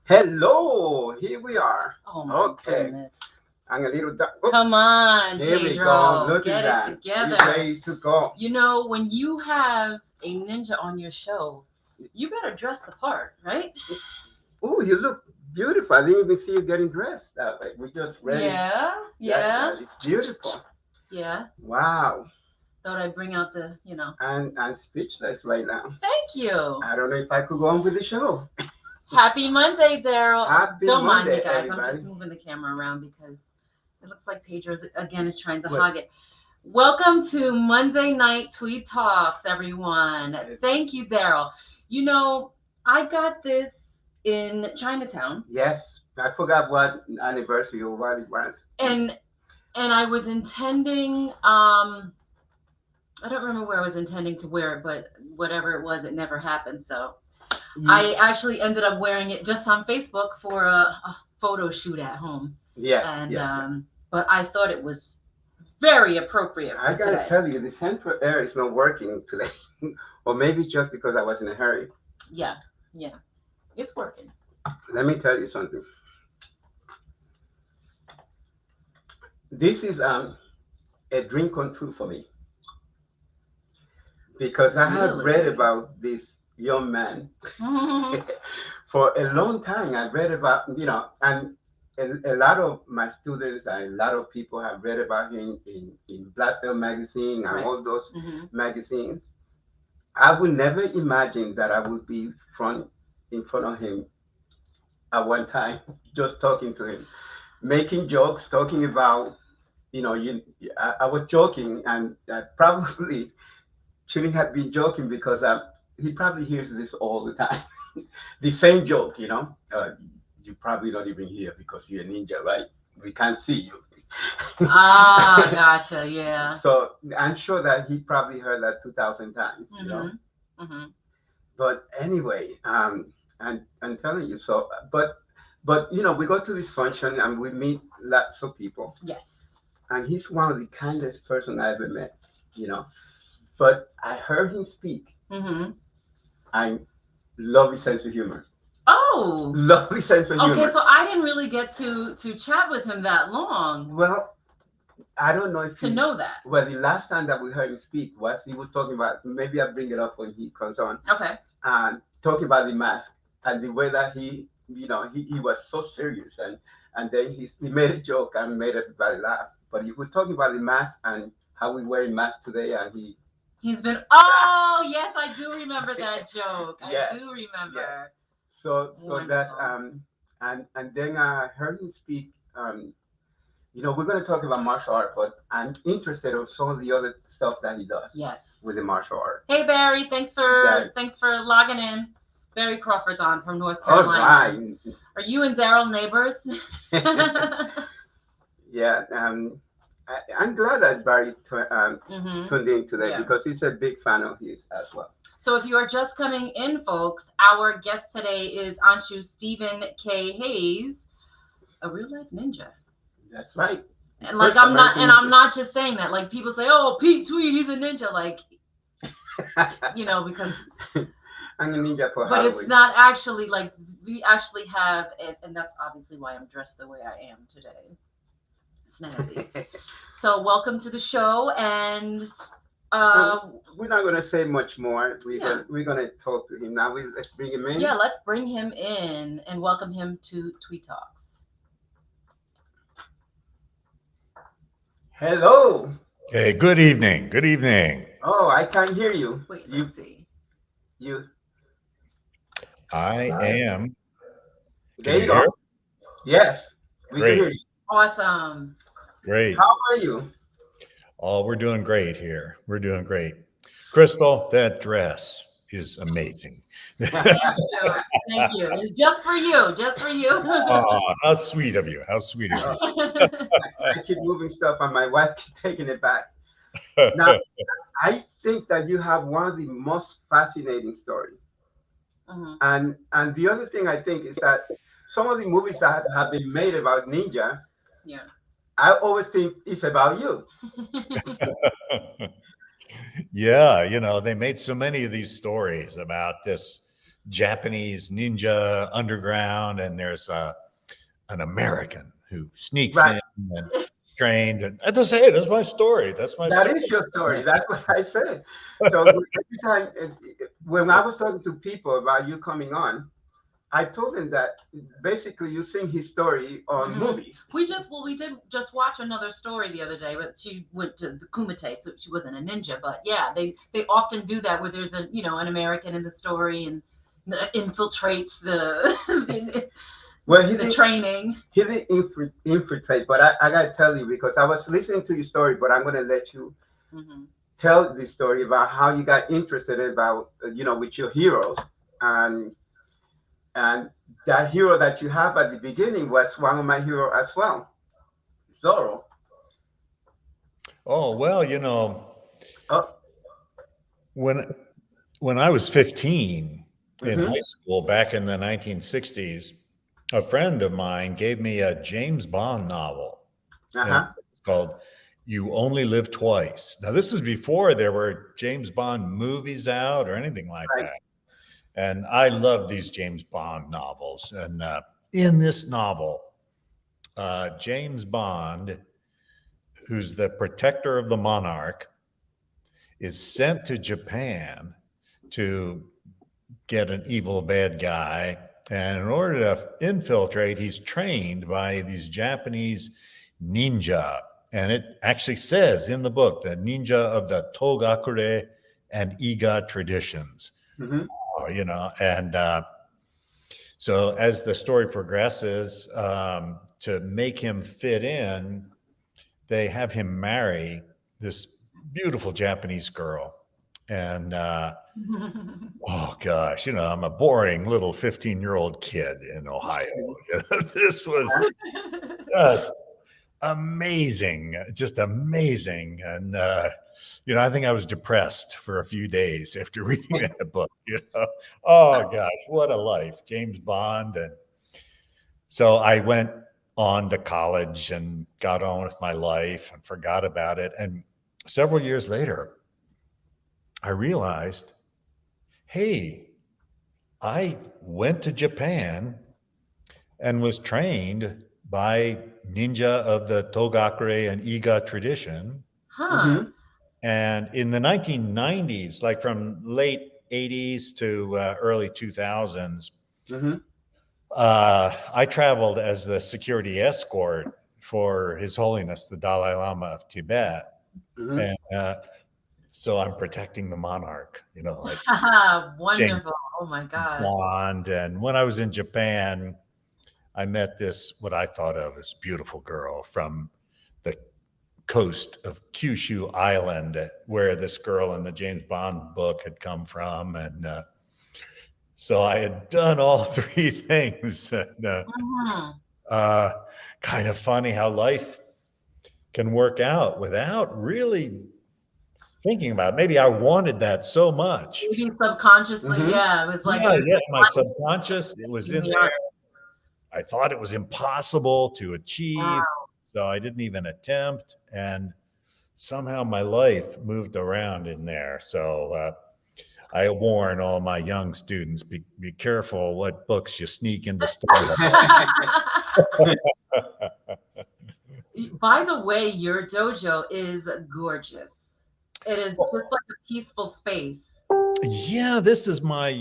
Hello, here we are. Oh my goodness. I'm a little Come on, here Pedro. we go. Look Get at it that. together. We're ready to go. You know, when you have a ninja on your show, you better dress the part, right? Oh, you look beautiful. I didn't even see you getting dressed that way. We just ready. Yeah. It's beautiful. Yeah. Wow. Thought I'd bring out the, And I'm speechless right now. Thank you. I don't know if I could go on with the show. Happy Monday, Daryl. Happy Don't mind Monday, me, guys. everybody. I'm just moving the camera around because it looks like Pedro again is trying to What? hog it. Welcome to Monday Night Tweed Talks, everyone. Thank you, Daryl. You know, I got this in Chinatown. Yes. I forgot what anniversary or what it was. And I was intending, I don't remember where I was intending to wear it, but whatever it was, it never happened. So I actually ended up wearing it just on Facebook for a photo shoot at home. Yes. And yes. but I thought it was very appropriate for I gotta today. tell you, the central air is not working today. Or maybe it's just because I was in a hurry. Yeah. It's working. Let me tell you something. This is a dream come true for me. Because I had Really? read about this young man for a long time. I read about, and a lot of my students and a lot of people have read about him in Blackbelt Magazine and Right. all those magazines. I would never imagine that I would be in front of him at one time, just talking to him, making jokes, talking about, I was joking, and I probably shouldn't have been joking because he probably hears this all the time. The same joke, you probably don't even hear because you're a ninja, right? We can't see you. Gotcha. Yeah. So I'm sure that he probably heard that 2,000 times, But anyway, I'm telling you. So, but we go to this function and we meet lots of people. Yes. And he's one of the kindest person I ever met, But I heard him speak. I love his sense of humor. Oh. Lovely sense of humor. Okay, so I didn't really get to chat with him that long. Well, I don't know if know that. Well, the last time that we heard him speak he was talking about, maybe I'll bring it up when he comes on. Okay. And talking about the mask and the way that he was so serious and then he made a joke and made everybody laugh. But he was talking about the mask and how we wear masks today, and he's been. Oh yes, I do remember that joke. Yes. I do remember. Yes. So Wonderful. that's and then I heard him speak. We're going to talk about martial art, but I'm interested in some of the other stuff that he does. Yes. With the martial art. Hey Barry, thanks for logging in. Barry Crawford's on from North Carolina. All right. Are you and Daryl neighbors? Yeah. I'm glad that Barry tuned in today because he's a big fan of his as well. So if you are just coming in, folks, our guest today is Anshu Stephen K. Hayes, a real life ninja. That's right. And like I'm not just saying that. Like people say, "Oh, Pete Tweed, he's a ninja." Like, because I'm a ninja for but Halloween. it's not actually like we actually have it, and that's obviously why I'm dressed the way I am today. Snazzy. So welcome to the show, and we're not going to say much more. We're going to talk to him now. Let's bring him in. Yeah, let's bring him in and welcome him to Tweed Talks. Hello. Hey, good evening. Good evening. Oh, I can't hear you. Wait, let's see. I am. There you go. Yes. We Great. can hear you. Awesome. Great. How are you? Oh, we're doing great here. We're doing great. Crystal, that dress. is amazing. Thank you. Thank you. It's just for you. Just for you. Oh, how sweet of you. How sweet of I keep moving stuff, and my wife keep taking it back. Now, you. I think that you have one of the most fascinating stories. Mhm. And the other thing I think is that some of the movies that have been made about ninja, Yeah. I always think it's about you. Yeah, they made so many of these stories about this Japanese ninja underground, and there's an American who sneaks Right. in and trained. And that's hey, that's my story. That's my That story. is your story. That's what I said. So every time, when I was talking to people about you coming on, I told them that basically you sing his story on Mhm. movies. We did just watch another story the other day, but she went to the Kumite, so she wasn't a ninja. But yeah, they often do that where there's an American in the story and that infiltrates the Well, the training. he didn't infiltrate, but I gotta tell you because I was listening to your story, but I'm gonna let you Hmm. tell the story about how you got interested about with your heroes, and and that hero that you have at the beginning was one of my heroes as well, Zorro. Oh, well, Oh, when when I was 15 in mm-hmm, high school back in the 1960s, a friend of mine gave me a James Bond novel, and uh-huh, it's called You Only Live Twice. Now, this is before there were James Bond movies out or anything like right, that. And I love these James Bond novels. And in this novel, James Bond, who's the protector of the monarch, is sent to Japan to get an evil bad guy. And in order to infiltrate, he's trained by these Japanese ninja. And it actually says in the book, the ninja of the Togakure and Iga traditions. mm-hmm, And so as the story progresses, to make him fit in, they have him marry this beautiful Japanese girl. And oh gosh, I'm a boring little 15-year-old kid in Ohio. This was just amazing, just amazing. And I think I was depressed for a few days after reading that book. Oh gosh, what a life, James Bond. And so I went on to college and got on with my life and forgot about it. And several years later, I realized, hey, I went to Japan and was trained by ninja of the Togakure and Iga tradition. Huh. mm-hmm, And in the 1990s, like from late 80s to early 2000s, mm-hmm, I traveled as the security escort for His Holiness, the Dalai Lama of Tibet. mm-hmm. And so I'm protecting the monarch, like James Wonderful. Oh my gosh. Bond. And when I was in Japan, I met this, what I thought of as beautiful girl from the coast of Kyushu Island, where this girl in the James Bond book had come from. And so I had done all three things. And, Mhm. kind of funny how life can work out without really thinking about it. Maybe I wanted that so much. Maybe subconsciously, Mm-hmm. yeah. It was like Yeah, it was yeah, my like subconscious, it was in in the there. art. I thought it was impossible to achieve, Wow. so I didn't even attempt. And somehow my life moved around in there. So I warn all my young students: be careful what books you sneak into study. By the way, your dojo is gorgeous. It is just like a peaceful space. Yeah, this is my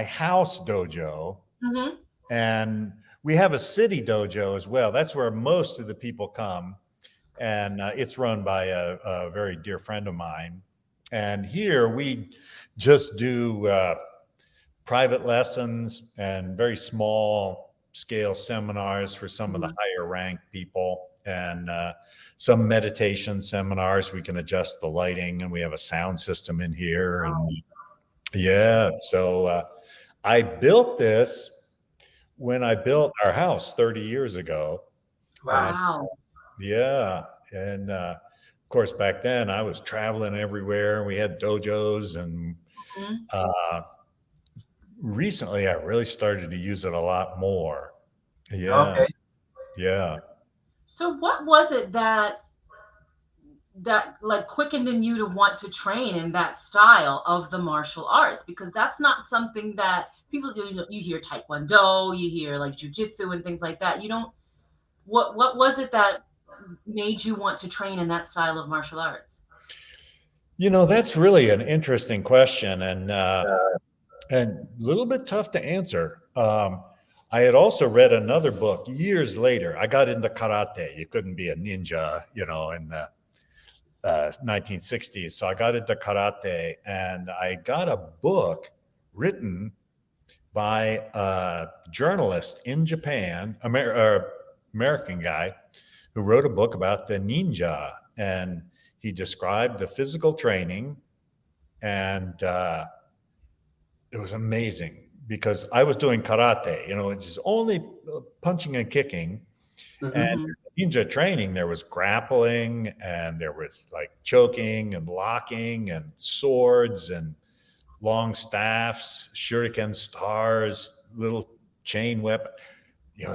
house dojo, Hmm. and we have a city dojo as well. That's where most of the people come, and it's run by a very dear friend of mine. And here we just do private lessons and very small scale seminars for some of the higher ranked people, and some meditation seminars. We can adjust the lighting, and we have a sound system in here. And Yeah. So I built this when I built our house 30 years ago. Wow. And Wow. yeah. And of course, back then I was traveling everywhere. We had dojos. And Mhm. recently I really started to use it a lot more. Yeah. Okay. Yeah. So what was it that like quickened in you to want to train in that style of the martial arts? Because that's not something that people do. You hear taekwondo, you hear like jujitsu and things like that. You don't. What was it that made you want to train in that style of martial arts? That's really an interesting question, and a little bit tough to answer. I had also read another book years later. I got into karate. You couldn't be a ninja, in the 1960s. So I got into karate, and I got a book written by a journalist in Japan, American guy, who wrote a book about the ninja, and he described the physical training, and it was amazing because I was doing karate, it's only punching and kicking. Mhm. And Mhm. ninja training, there was grappling, and there was like choking and locking and swords and long staffs, shuriken stars, little chain weapon.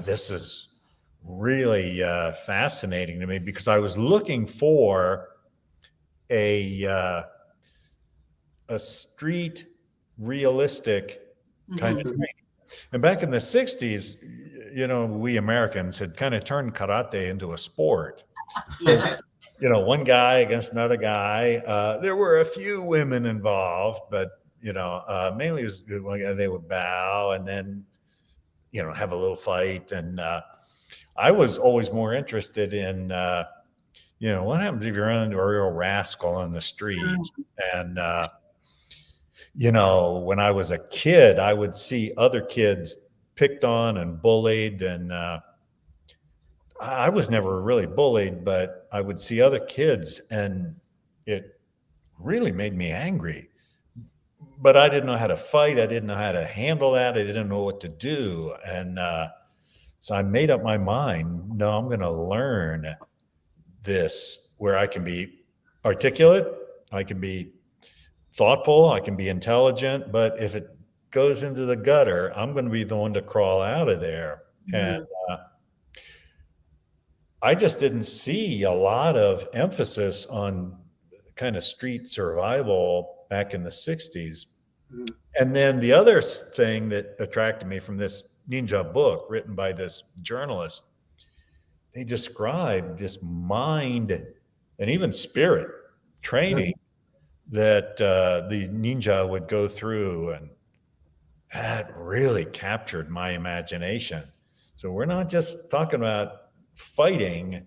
This is really fascinating to me because I was looking for a street realistic kind of Mhm. Mhm. training. And back in the 60s, we Americans had kind of turned karate into a sport. Yeah. One guy against another guy. There were a few women involved, but mainly it was, they would bow and then have a little fight. And I was always more interested in what happens if you run into a real rascal on the street. And when I was a kid, I would see other kids picked on and bullied, and I was never really bullied, but I would see other kids, and it really made me angry. But I didn't know how to fight. I didn't know how to handle that. I didn't know what to do. And so I made up my mind, no, I'm going to learn this where I can be articulate, I can be thoughtful, I can be intelligent, but if it goes into the gutter, I'm going to be the one to crawl out of there. And Mhm. I just didn't see a lot of emphasis on kind of street survival back in the 60s. Mhm. And then the other thing that attracted me from this ninja book written by this journalist, they described this mind and even spirit training that the ninja would go through. And that really captured my imagination. So we're not just talking about fighting,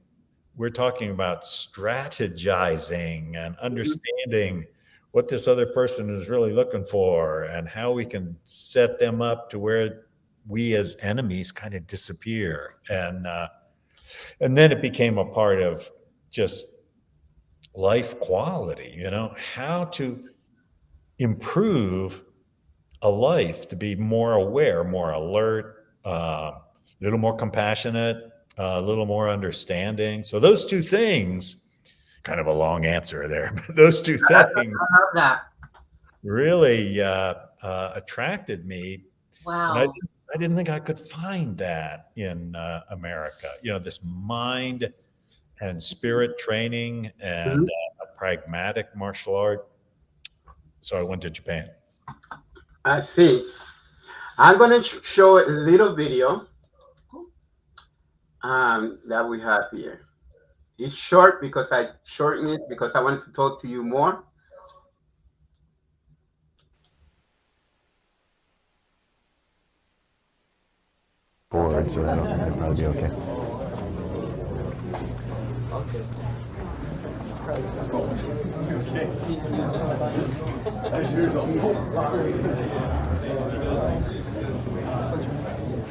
we're talking about strategizing and understanding what this other person is really looking for and how we can set them up to where we as enemies kind of disappear. And then it became a part of just life quality, how to improve a life to be more aware, more alert, a little more compassionate, a little more understanding. So those two things, kind of a long answer there, but those two I things love that. really attracted me. And Wow. I didn't think I could find that in America, this mind and spirit training and Mhm. a pragmatic martial art. So I went to Japan. I see. I'm going to show a little video that we have here. It's short because I shortened it because I wanted to talk to you more. Forward, so that'll probably be okay.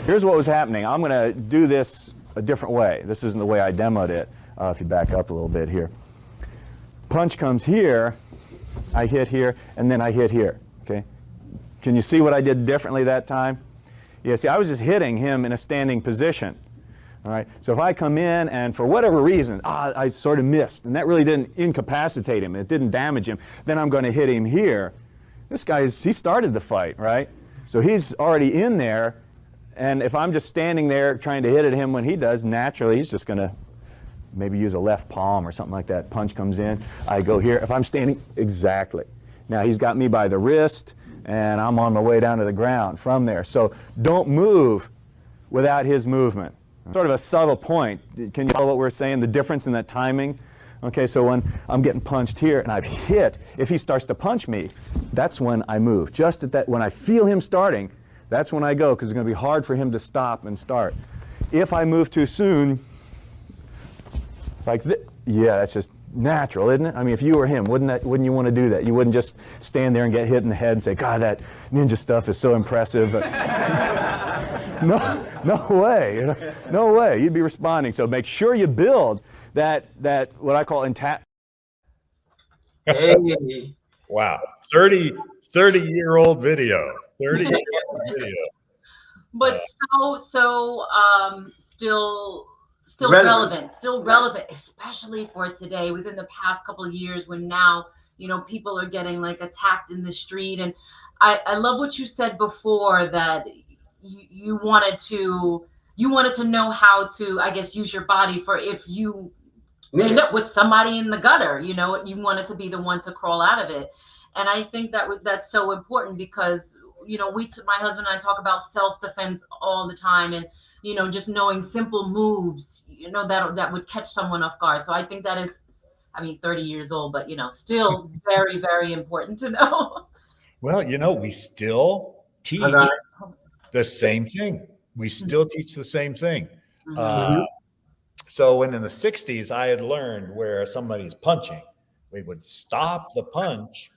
Here's what was happening. I'm going to do this a different way. This isn't the way I demoed it. If you back up a little bit here. Punch comes here, I hit here, and then I hit here. Okay? Can you see what I did differently that time? Yeah, see, I was just hitting him in a standing position. All right, so if I come in and for whatever reason, I sort of missed, and that really didn't incapacitate him, it didn't damage him, then I'm going to hit him here. This he started the fight, right? So he's already in there, and if I'm just standing there trying to hit at him when he does, naturally he's just going to maybe use a left palm or something like that. Punch comes in, I go here. If I'm standing, exactly. Now he's got me by the wrist, and I'm on my way down to the ground from there. So don't move without his movement. Sort of a subtle point. Can you follow what we're saying? The difference in that timing? Okay, so when I'm getting punched here and I've hit, if he starts to punch me, that's when I move. Just at that, when I feel him starting, that's when I go, because it's going to be hard for him to stop and start. If I move too soon, like this, yeah, that's just natural, isn't it? I mean, if you were him, wouldn't you want to do that? You wouldn't just stand there and get hit in the head and say, God, that ninja stuff is so impressive. No way. No way. You'd be responding. So make sure you build that what I call intact. Hey. Wow. 30-year-old video. 30-year-old video. But still relevant, especially for today, within the past couple of years when now, people are getting like attacked in the street. And I love what you said before, that you wanted to know how to, I guess, use your body for if you end up with somebody in the gutter, you wanted to be the one to crawl out of it. And I think that's so important because, my husband and I talk about self-defense all the time, and, just knowing simple moves, that would catch someone off guard. So I think that is, 30 years old, but, still very, very important to know. Well, we still teach the same thing. We still teach the same thing. So when in the 60s, I had learned where somebody's punching, we would stop the punch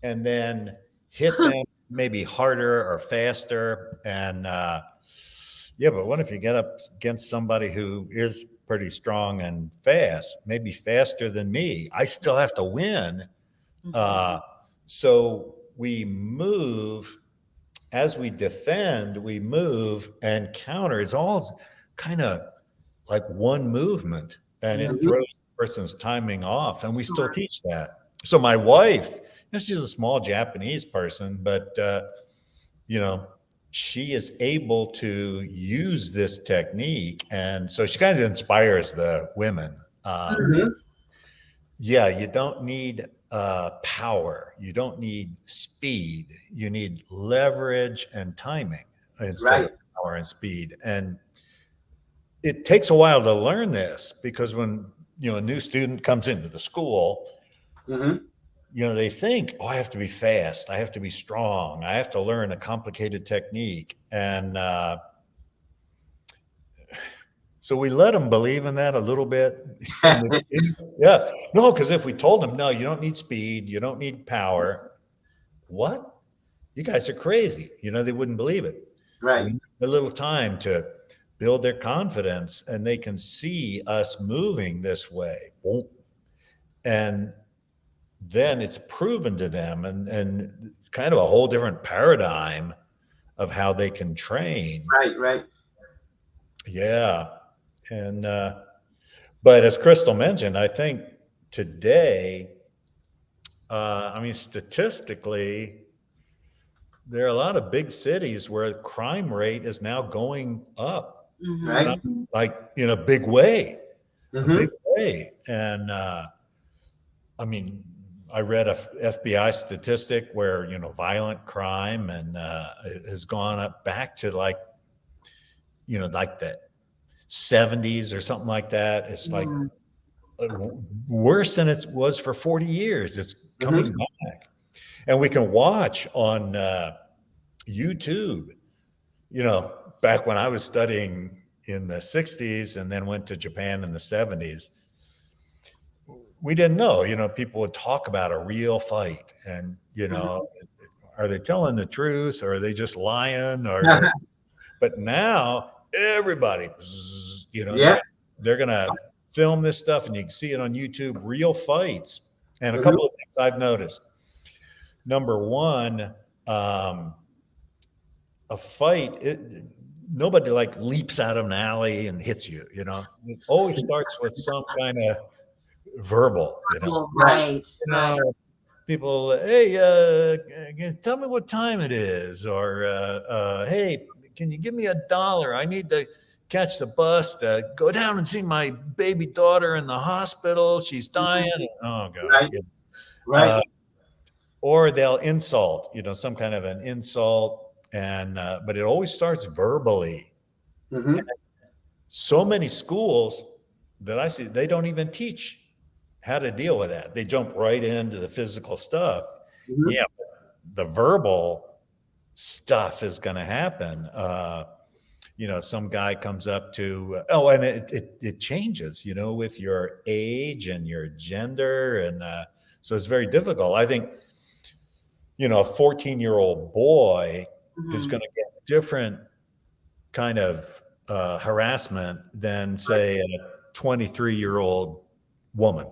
and then hit them maybe harder or faster. And but what if you get up against somebody who is pretty strong and fast, maybe faster than me? I still have to win. So we move. As we defend, we move and counter. It's all kind of like one movement, and it throws the person's timing off, and we still teach that. So my wife, she's a small Japanese person, but, she is able to use this technique, and so she kind of inspires the women. Yeah, you don't need power. You don't need speed. You need leverage and timing instead of power and speed. And it takes a while to learn this because when a new student comes into the school, they think, I have to be fast. I have to be strong. I have to learn a complicated technique. And so we let them believe in that a little bit. Yeah. No, because if we told them, no, you don't need speed, you don't need power. What? You guys are crazy. They wouldn't believe it. Right. So we need a little time to build their confidence, and they can see us moving this way. And then it's proven to them, and kind of a whole different paradigm of how they can train. Right. Yeah. And, but as Crystal mentioned, I think today, statistically, there are a lot of big cities where the crime rate is now going up, right? Like in a big way, And, I read a FBI statistic where, violent crime and has gone up back to like the 70s or something like that. It's like worse than it was for 40 years. It's coming back. And we can watch on YouTube, back when I was studying in the 60s and then went to Japan in the 70s. We didn't know, people would talk about a real fight and, are they telling the truth or are they just lying? But now everybody, they're going to film this stuff and you can see it on YouTube, real fights. And a couple of things I've noticed. Number one, a fight, nobody like leaps out of an alley and hits you, you know. It always starts with some kind of verbal, you know. Well, right, You right. know, people, hey, tell me what time it is, or hey, can you give me $1? I need to catch the bus to go down and see my baby daughter in the hospital. She's dying. Oh God. Right, You know. right. Or they'll insult, you know, some kind of an insult, and but it always starts verbally. Mm-hmm. So many schools that I see, they don't even teach how to deal with that. They jump right into the physical stuff. Mm-hmm. Yeah, the verbal stuff is going to happen. You know, some guy comes up to, oh, and it changes, you know, with your age and your gender. And so it's very difficult. I think, you know, a 14-year-old boy is going to get different kind of harassment than, say, a 23-year-old woman.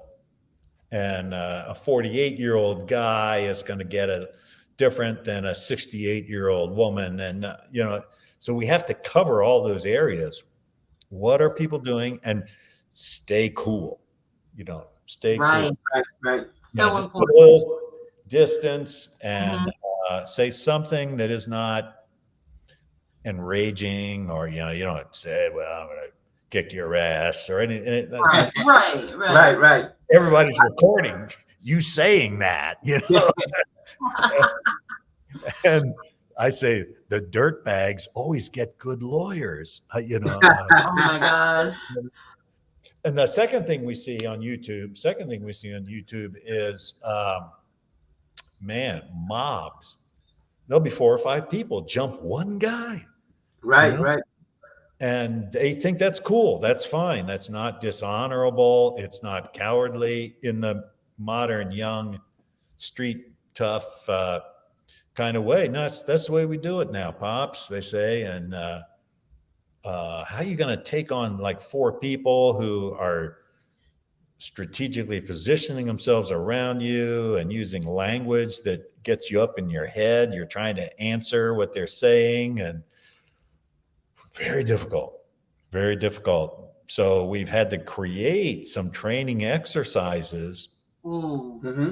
And a 48-year-old guy is going to get a different than a 68-year-old woman. And, you know, so we have to cover all those areas. What are people doing? And stay cool, you know, stay Right. cool. Right, right. So Yeah, just put a important. little distance and say something that is not enraging, or, you know, you don't say, well, I'm going to kick your ass or anything. Right, right, Right, right. Everybody's recording you saying that, you know. And I say the dirt bags always get good lawyers, you know. Oh my gosh. And the second thing we see on YouTube is, man, mobs. There'll be 4 or 5 people jump one guy. Right, You know? right. And they think that's cool. That's fine. That's not dishonorable. It's not cowardly in the modern, young, street tough kind of way. No, that's the way we do it now, Pops, they say. And how are you going to take on like 4 people who are strategically positioning themselves around you and using language that gets you up in your head? You're trying to answer what they're saying, and very difficult, very difficult. So we've had to create some training exercises, Ooh, Mm-hmm.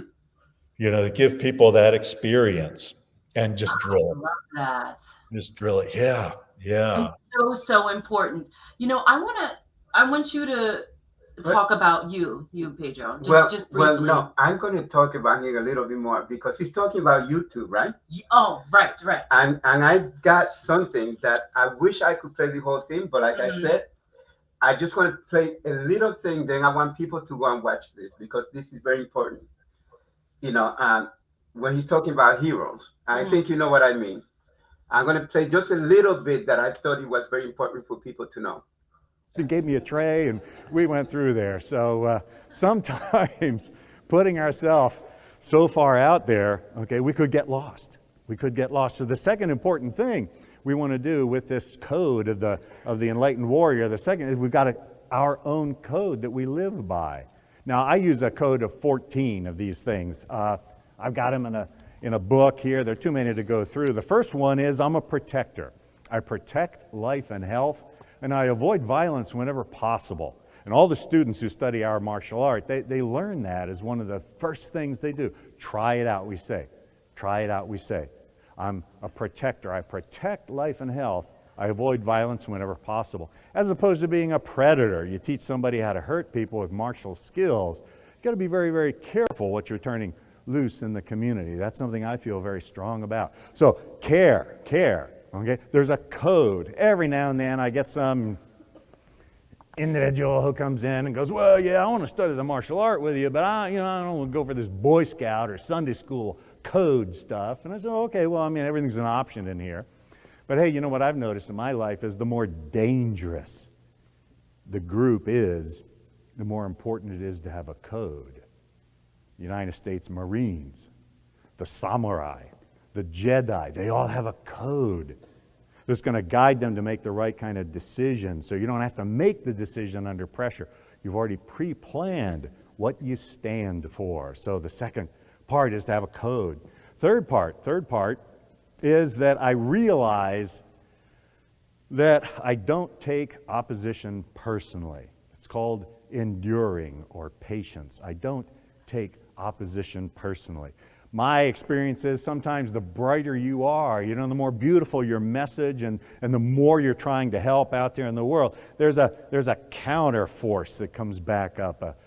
you know, to give people that experience and just drill it. love that. Just drill it. Yeah. Yeah. It's so important. You know, I want you to talk about you, Pedro. Just Well, briefly. no, I'm going to talk about him a little bit more because he's talking about YouTube, right? Oh, right. And I got something that I wish I could play the whole thing, but like I said, I just want to play a little thing. Then I want people to go and watch this because this is very important. You know, when he's talking about heroes, I think you know what I mean. I'm going to play just a little bit that I thought it was very important for people to know. He gave me a tray and we went through there. So sometimes putting ourselves so far out there, okay, we could get lost. So the second important thing we want to do with this code of the enlightened warrior, the second is we've got our own code that we live by. Now I use a code of 14 of these things. I've got them in a book here. There are too many to go through. The first one is I'm a protector. I protect life and health, and I avoid violence whenever possible. And all the students who study our martial art, they learn that as one of the first things they do. Try it out, we say. Try it out, we say. I'm a protector. I protect life and health. I avoid violence whenever possible. As opposed to being a predator. You teach somebody how to hurt people with martial skills. You've got to be very, very careful what you're turning loose in the community. That's something I feel very strong about. So care, okay? There's a code. Every now and then I get some individual who comes in and goes, well, yeah, I want to study the martial art with you, but I don't want to go for this Boy Scout or Sunday school code stuff. And I said, okay, well, I mean, everything's an option in here. But hey, you know what I've noticed in my life is the more dangerous the group is, the more important it is to have a code. The United States Marines, the samurai, the Jedi, they all have a code that's going to guide them to make the right kind of decision. So you don't have to make the decision under pressure. You've already pre-planned what you stand for. So the second part is to have a code. Third part, is that I realize that I don't take opposition personally. It's called enduring or patience. I don't take opposition personally. My experience is sometimes the brighter you are, the more beautiful your message and the more you're trying to help out there in the world, there's a counter force that comes back up.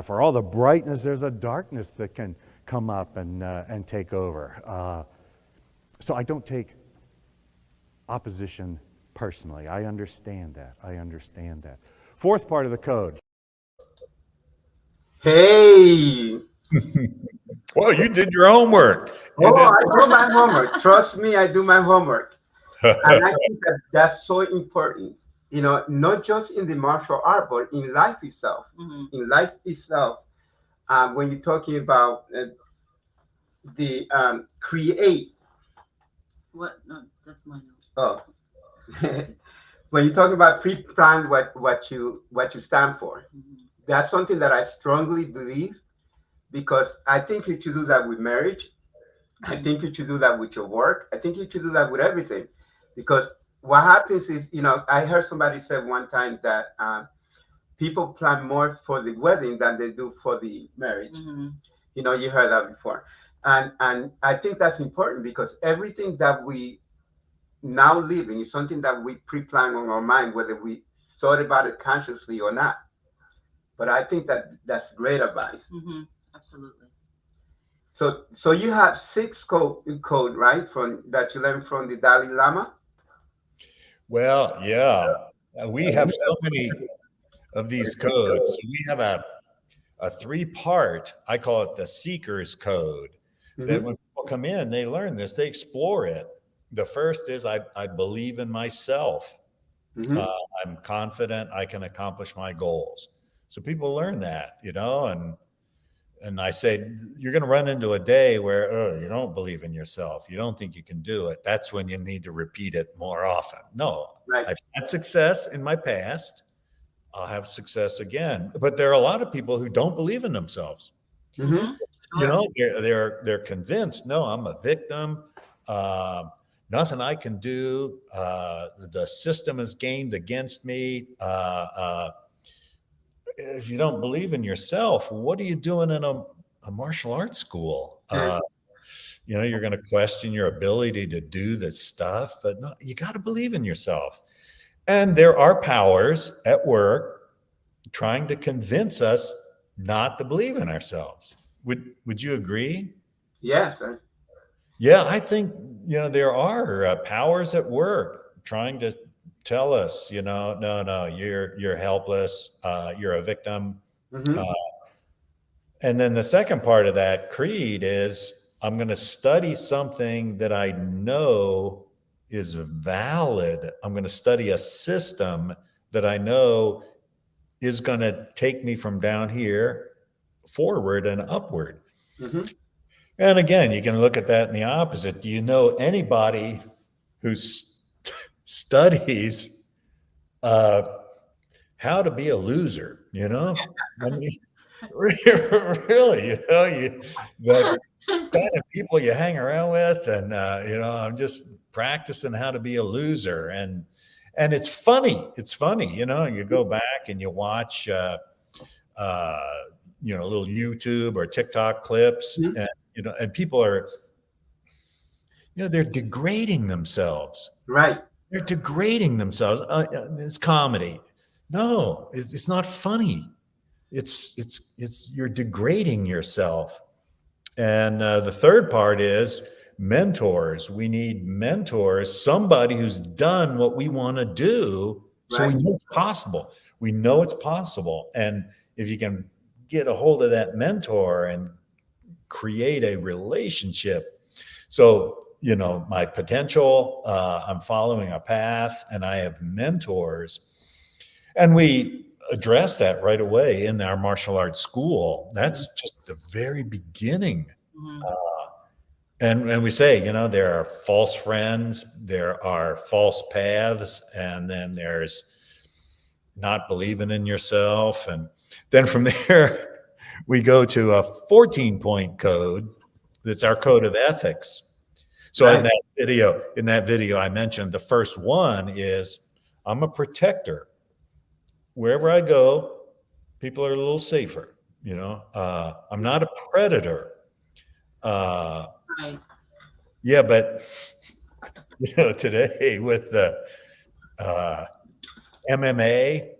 For all the brightness, there's a darkness that can come up and take over. So I don't take opposition personally. I understand that. Fourth part of the code. Hey. Well, you did your homework. Oh, I do my homework. Trust me, I do my homework. And I think that that's so important, not just in the martial art, but in life itself. In life itself, when you're talking about the create. What? No, that's my note. Oh. When you're talking about pre-plan what you stand for, that's something that I strongly believe, because I think you should do that with marriage. I think you should do that with your work. I think you should do that with everything, because what happens is, I heard somebody say one time that people plan more for the wedding than they do for the marriage. You heard that before, and I think that's important, because everything that we now living is something that we pre-plan on our mind, whether we thought about it consciously or not. But I think that that's great advice. Absolutely. So you have 6 code, right, from that you learned from the Dalai Lama? Well, yeah, we have so many of these codes. So we have a 3-part, I call it the seeker's code, that when people come in, they learn this, they explore it. The first is I believe in myself. I'm confident I can accomplish my goals. So people learn that, and I say, you're going to run into a day where you don't believe in yourself. You don't think you can do it. That's when you need to repeat it more often. No, right. I've had success in my past. I'll have success again. But there are a lot of people who don't believe in themselves. They're convinced, no, I'm a victim. Nothing I can do. The system is gamed against me. If you don't believe in yourself, what are you doing in a martial arts school? You're going to question your ability to do this stuff, but no, you got to believe in yourself. And there are powers at work trying to convince us not to believe in ourselves. Would you agree? Yes. Yeah, I think, there are powers at work trying to tell us, no, you're helpless. You're a victim. And then the second part of that creed is I'm going to study something that I know is valid. I'm going to study a system that I know is going to take me from down here forward and upward. And again, you can look at that in the opposite. Do you know anybody who studies how to be a loser? I mean, really, the kind of people you hang around with, and I'm just practicing how to be a loser, and it's funny. You go back and you watch little YouTube or TikTok clips, and people are, they're degrading themselves. Right. They're degrading themselves. It's comedy. No, it's not funny. It's you're degrading yourself. And the third part is mentors. We need mentors, somebody who's done what we want to do. So we know it's possible. We know it's possible. And if you can get a hold of that mentor and create a relationship. So, my potential, I'm following a path, and I have mentors. And we address that right away in our martial arts school. That's just the very beginning. And we say, there are false friends, there are false paths, and then there's not believing in yourself. And then from there, we go to a 14-point code. That's our code of ethics. So Right. in that video, I mentioned the first one is I'm a protector. Wherever I go, people are a little safer. I'm not a predator. Right. Yeah, but today with the MMA,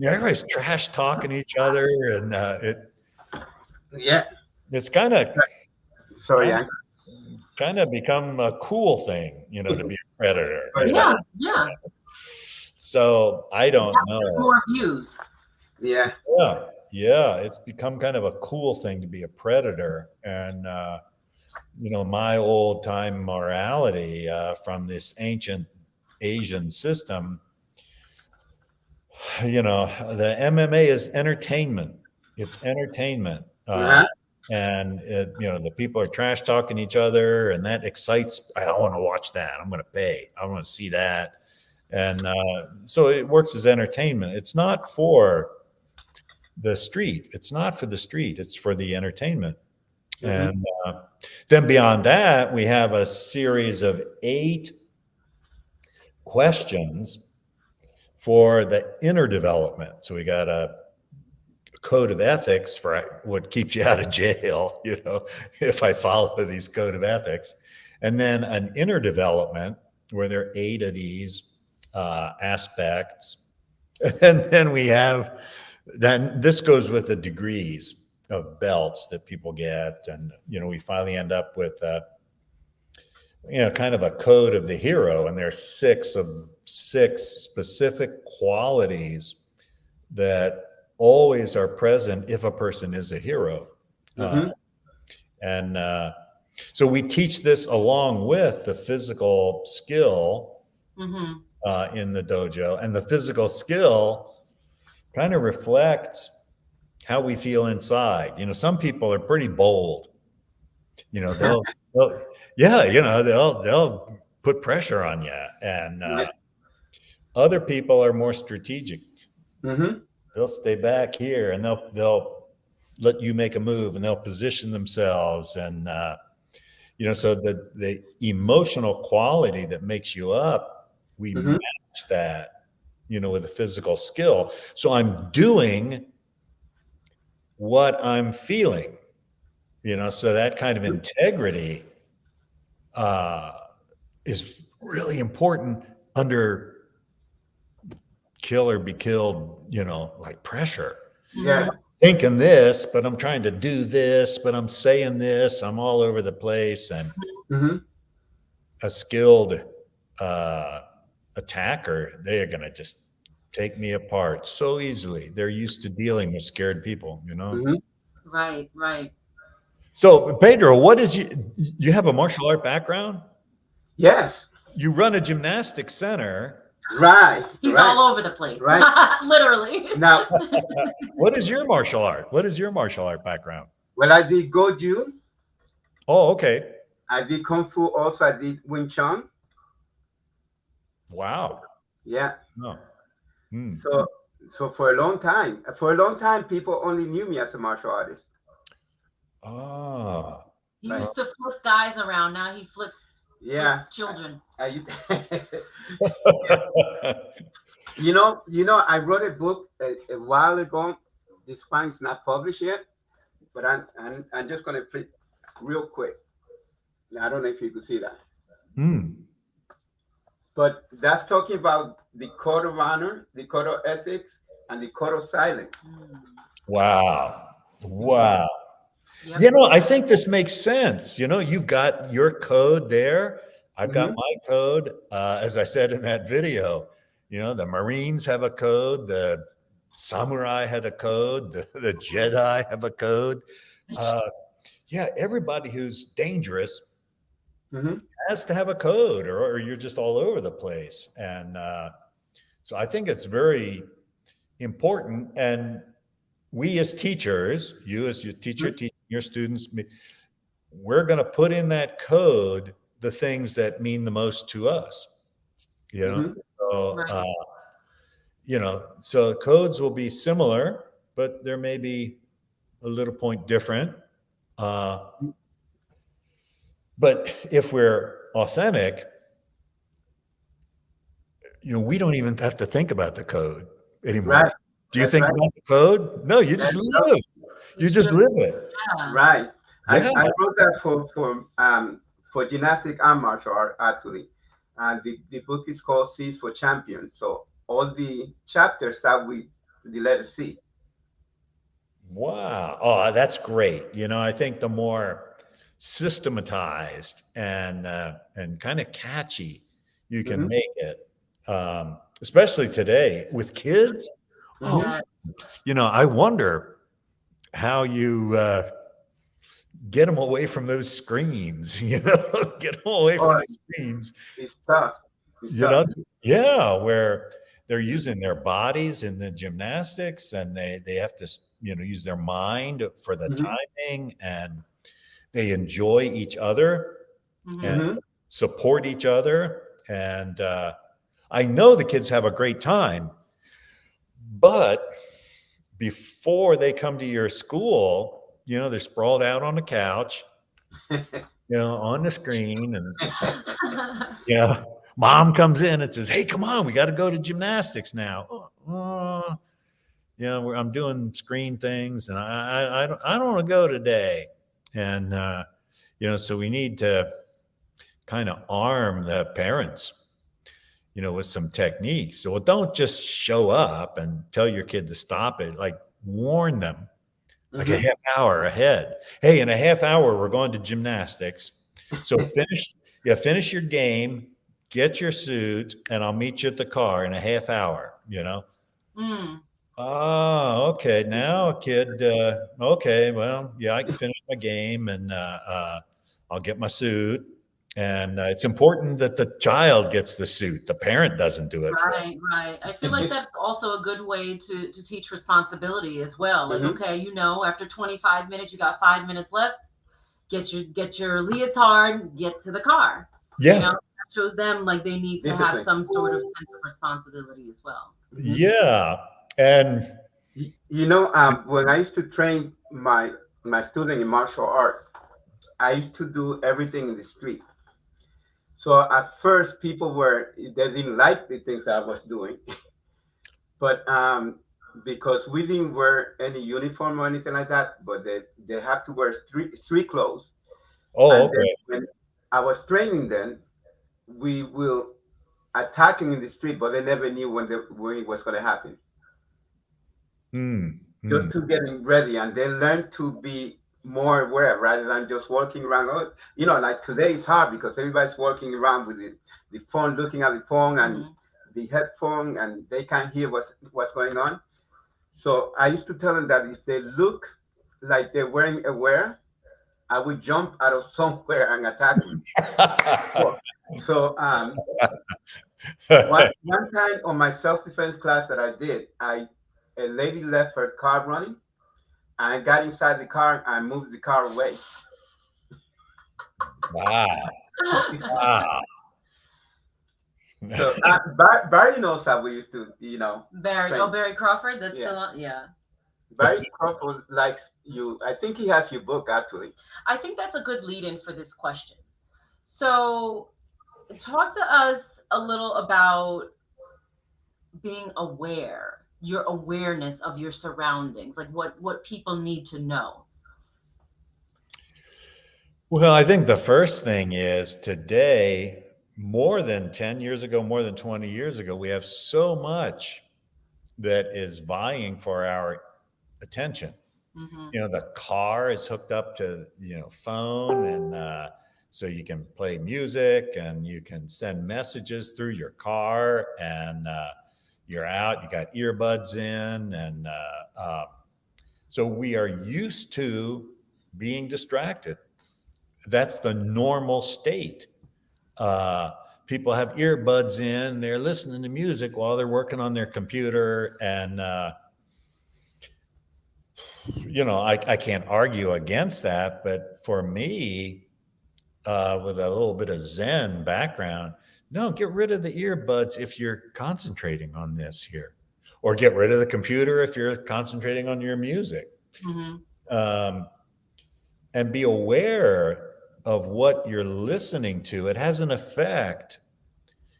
everybody's trash talking each other, and Yeah. it's kind of Sorry, kind of I. kind of become a cool thing, to be a predator. Yeah. Yeah. So I don't There's know. more views. Yeah. Yeah, it's become kind of a cool thing to be a predator, and my old time morality from this ancient Asian system. The MMA is entertainment. It's entertainment. Uh-huh. And the people are trash talking each other, and that excites. I want to watch that. I'm going to pay. I want to see that. And so it works as entertainment. It's not for the street. It's not for the street. It's for the entertainment. Mhm. And then beyond that, we have a series of 8 questions for the inner development. So we got a code of ethics for what keeps you out of jail, if I follow these code of ethics. And then an inner development where there are 8 of these aspects. And then this goes with the degrees of belts that people get. And, we finally end up with kind of a code of the hero. And there's 6 specific qualities that always are present if a person is a hero. Mhm. And so we teach this along with the physical skill in the dojo. And the physical skill kind of reflects how we feel inside. Some people are pretty bold. They'll put pressure on you. And Right. other people are more strategic. Mhm. They'll stay back here, and they'll let you make a move, and they'll position themselves. And so the emotional quality that makes you up, we Mhm. match that, with the physical skill. So I'm doing what I'm feeling, so that kind of integrity is really important under kill or be killed, like pressure. Yeah. Thinking this, but I'm trying to do this, but I'm saying this, I'm all over the place. And Mhm. a skilled attacker, they are going to just take me apart so easily. They're used to dealing with scared people, Mhm. Right. Right. So Pedro, you have a martial art background? Yes. You run a gymnastics center. Right. He's Right. all over the place. Right. Literally. Now, What is your martial art? What is your martial art background? well, I did Goju. Oh, okay. I did Kung Fu. Also, I did Wing Chun. Wow. Yeah. Oh. Hmm. So for a long time, people only knew me as a martial artist. Ah. He used to flip guys around. Now he flips Yeah. children. I wrote a book a while ago. This one is not published yet, but I'm just gonna flip real quick. I don't know if you can see that. But that's talking about the code of honor, the code of ethics, and the code of silence. Wow. Wow. Yep. I think this makes sense. You've got your code there. I've got my code. As I said in that video, the Marines have a code. The samurai had a code. The Jedi have a code. Everybody who's dangerous has to have a code, or you're just all over the place. And so I think it's very important. And we as teachers, you as your teacher, teaching your students, we're going to put in that code the things that mean the most to us. So, Right. so codes will be similar, but there may be a little point different. But if we're authentic, we don't even have to think about the code anymore. Right. Do you That's think right. about the code? No, you just That's live. You just live it. Yeah. right. Yeah. I wrote that for gymnastic and martial art actually, and the book is called C's for Champions. So all the chapters start with the letter C. Wow. Oh, that's great. I think the more systematized and kind of catchy you can Mhm. make it, especially today with kids. Oh, Yes. I wonder how you get them away from those screens. Get them away from Oh, the screens. it's tough. It's You tough. know, yeah, where they're using their bodies in the gymnastics, and they have to use their mind for the Mhm. timing, and they enjoy each other and Mhm. Mhm. support each other. And I know the kids have a great time, but before they come to your school, they're sprawled out on the couch, on the screen, and mom comes in and says, "Hey, come on, we got to go to gymnastics now." I'm doing screen things, and I don't want to go today. And so we need to kind of arm the parents, with some techniques. So don't just show up and tell your kid to stop it. Like, warn them like a Mhm. half hour ahead. Hey, in a half hour, we're going to gymnastics. So finish your game, get your suit, and I'll meet you at the car in a half hour. Mm. Oh, okay. Now, kid. Okay, well, yeah, I can finish my game, and I'll get my suit. And it's important that the child gets the suit. The parent doesn't do it for Right, right. I feel like that's also a good way to teach responsibility as well. Like, Mhm. okay, after 25 minutes, you got 5 minutes left. Get your leotard, get to the car. them. That shows them like they need to have Discipline. some sort of sense of responsibility as well. Mhm. Yeah. And When I used to train my student in martial art, I used to do everything in the street. So at first, they didn't like the things I was doing, but because we didn't wear any uniform or anything like that, but they have to wear street clothes. oh, And then okay. when I was training, then we will attacking in the street, but they never knew when it was going to happen. Hmm. Just Hmm. to getting ready, and they learn to be more aware rather than just walking around. Like today is hard because everybody's walking around with the phone, looking at the phone and Mhm. the headphone, and they can't hear what's going on. So I used to tell them that if they look like they're wearing aware, I would jump out of somewhere and attack them. So, so one time on my self-defense class that I did, a lady left her car running. I got inside the car and moved the car away. Wow. Wow. So Barry knows how we used to, train. Barry Crawford. That's Yeah. still on. Yeah. Barry Crawford likes you. I think he has your book actually. I think that's a good lead in for this question. So, talk to us a little about being aware, your awareness of your surroundings, like what people need to know. Well, I think the first thing is today, more than 10 years ago, more than 20 years ago, we have so much that is vying for our attention. Hmm. The car is hooked up to, phone, and so you can play music and you can send messages through your car, and you're out, you got earbuds in, and so we are used to being distracted. That's the normal state. People have earbuds in, they're listening to music while they're working on their computer. And, I can't argue against that. But for me, with a little bit of Zen background, no, get rid of the earbuds if you're concentrating on this here, or get rid of the computer if you're concentrating on your music. Hmm. Um, and be aware of what you're listening to, it has an effect,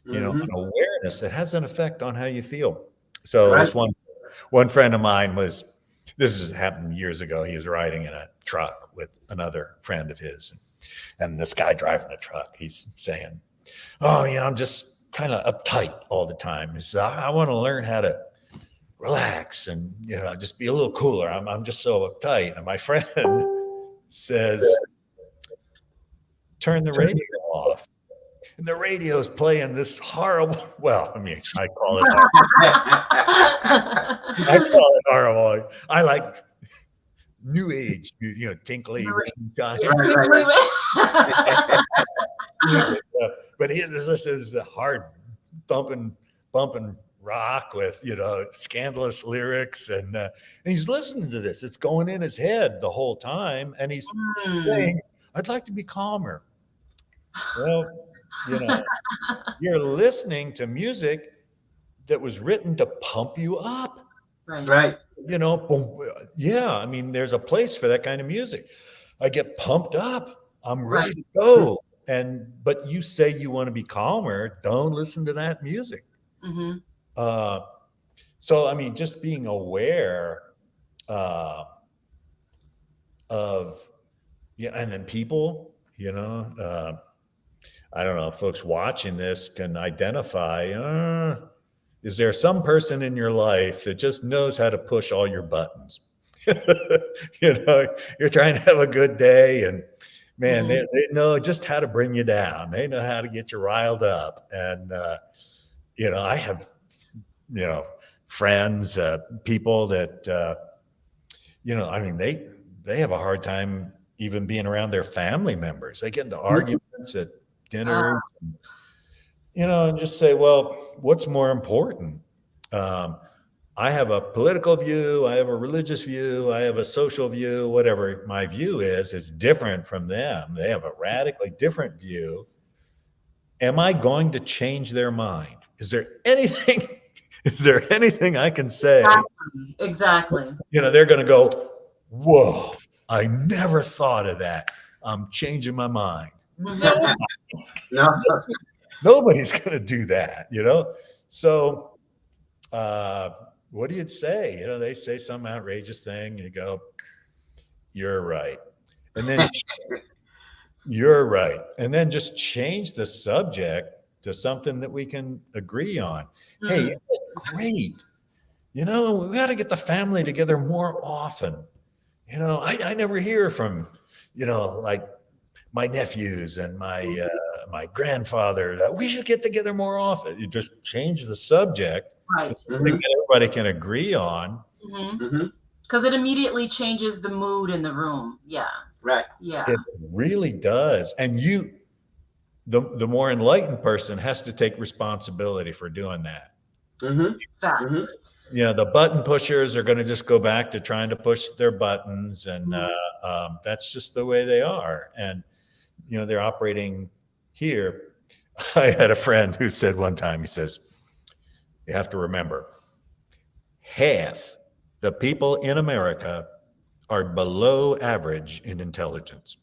an awareness. It has an effect on how you feel. So Right. this one friend of mine this has happened years ago. He was riding in a truck with another friend of his, and this guy driving the truck, he's saying, "Oh, I'm just kind of uptight all the time. He says, I want to learn how to relax and just be a little cooler. I'm just so uptight." And my friend says, "Turn the radio off." And the radio's playing this horrible. Well, I mean, I call it horrible. I call it horrible. I like new age, tinkly. Music. But this is a hard, bumping rock with scandalous lyrics, and he's listening to this. It's going in his head the whole time, and he's saying, "I'd like to be calmer." Well, you're listening to music that was written to pump you up. Right. Yeah. I mean, there's a place for that kind of music. I get pumped up. I'm ready to go. But you say you want to be calmer. Don't listen to that music. Mm-hmm. So, I mean, just being aware of, and then people, I don't know if folks watching this can identify, is there some person in your life that just knows how to push all your buttons? You're trying to have a good day, and man, they know just how to bring you down. They know how to get you riled up. And, I have, friends, people that, I mean, they have a hard time even being around their family members. They get into arguments at dinners, and just say, well, what's more important? I have a political view, I have a religious view, I have a social view, whatever my view is different from them. They have a radically different view. Am I going to change their mind? Is there anything I can say? Exactly. They're going to go, whoa, I never thought of that. I'm changing my mind. Nobody's going to do that, So, what do you say? They say some outrageous thing, and you go, "You're right," and then you're right, and then just change the subject to something that we can agree on. Hey, great. We got to get the family together more often. I never hear from, like my nephews and my my grandfather. We should get together more often. You just change the subject, right? That everybody can agree on, because it immediately changes the mood in the room. Yeah. Right. Yeah. It really does. And the more enlightened person has to take responsibility for doing that. Facts. The button pushers are going to just go back to trying to push their buttons, and that's just the way they are. And they're operating here. I had a friend who said one time, he says, "You have to remember, half the people in America are below average in intelligence."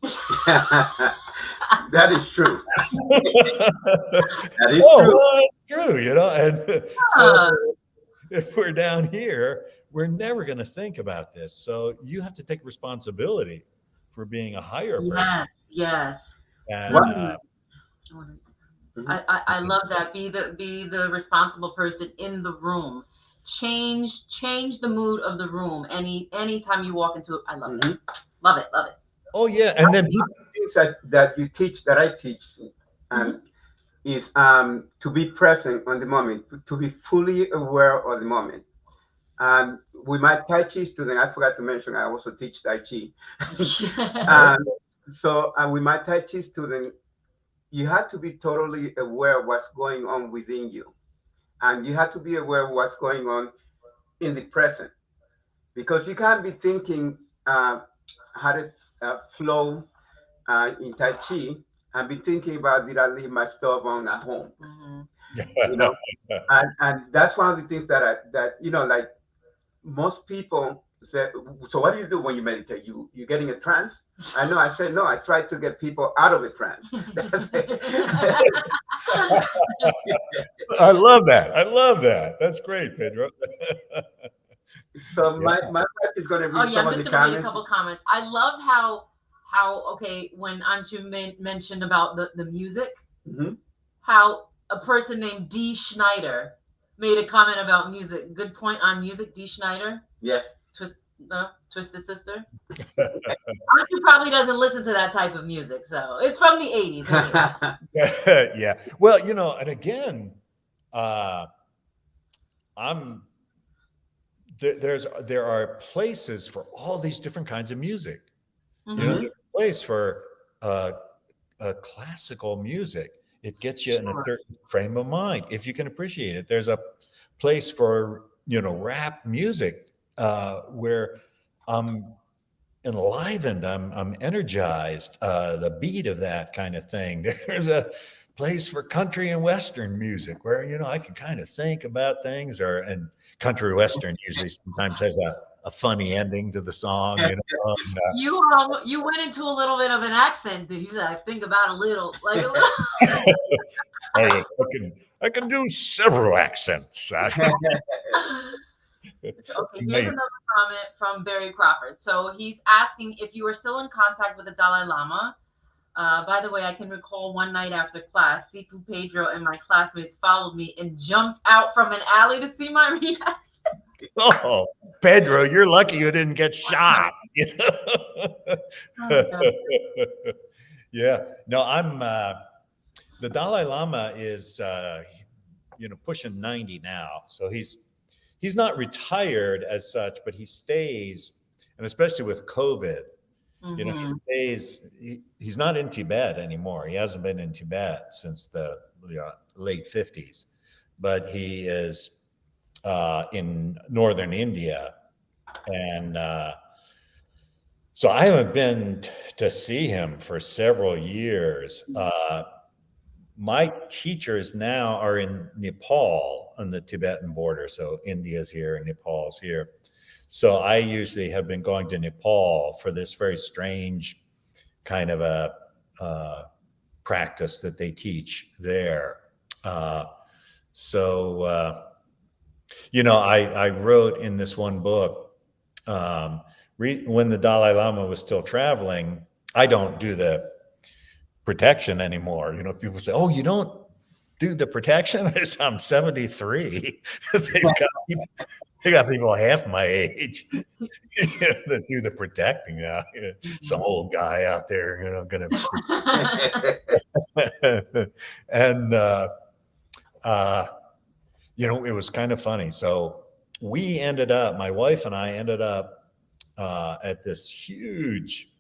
That is true. That is true. Well, it's true, and so if we're down here, we're never going to think about this. So you have to take responsibility for being a higher person. Yes. And, I love that. Be the responsible person in the room. Change the mood of the room. Anytime you walk into it, I love it. Love it. Oh yeah, and then things that you teach, that I teach, is to be present on the moment, to be fully aware of the moment. With my Tai Chi student, I forgot to mention, I also teach Tai Chi. So with my Tai Chi student, you have to be totally aware of what's going on within you. And you have to be aware of what's going on in the present. Because you can't be thinking how to flow in Tai Chi and be thinking about, did I leave my stove on at home? And that's one of the things that like most people say, so what do you do when you meditate? You get in a trance? I know. I said no. I tried to get people out of the trance. That's it. I love that. I love that. That's great, Pedro. So Yeah. my wife is going to Oh read yeah, some I'm of the just gonna read a comments. couple comments. I love how okay, when Anshu mentioned about the music, Mhm. how a person named D Schneider made a comment about music. Good point on music, D Schneider. Yes. Twisted Sister. Anshu probably doesn't listen to that type of music, so it's from the 80s anyway. Yeah. Well, and again, I'm there are places for all these different kinds of music. Mhm. There's a place for classical music. It gets you in a Sure. certain frame of mind if you can appreciate it. There's a place for rap music where I'm enlivened, I'm energized. The beat of that kind of thing. There's a place for country and western music where I can kind of think about things. And country western usually sometimes has a funny ending to the song. And, You went into a little bit of an accent. You said, "I think about a little, like a little." I can do several accents. Okay, here's Amazing. another comment from Barry Crawford. So he's asking if you are still in contact with the Dalai Lama. By the way, I can recall one night after class, Sifu Pedro and my classmates followed me and jumped out from an alley to see my reaction. Oh, Pedro, you're lucky you didn't get shot. Yeah. No, I'm the Dalai Lama is pushing 90 now. So he's not retired as such, but he stays, and especially with COVID, he stays. He's not in Tibet anymore. He hasn't been in Tibet since the late 50s, but he is in northern India, and so I haven't been to see him for several years. My teachers now are in Nepal on the Tibetan border. So India's here and Nepal's here. So I usually have been going to Nepal for this very strange kind of a practice that they teach there. I wrote in this one book, when the Dalai Lama was still traveling, I don't do the protection anymore. People say, "Oh, you don't do the protection?" I'm 73. They got people half my age that do the protecting now. Some old guy out there, gonna. And it was kind of funny. So my wife and I ended up at this huge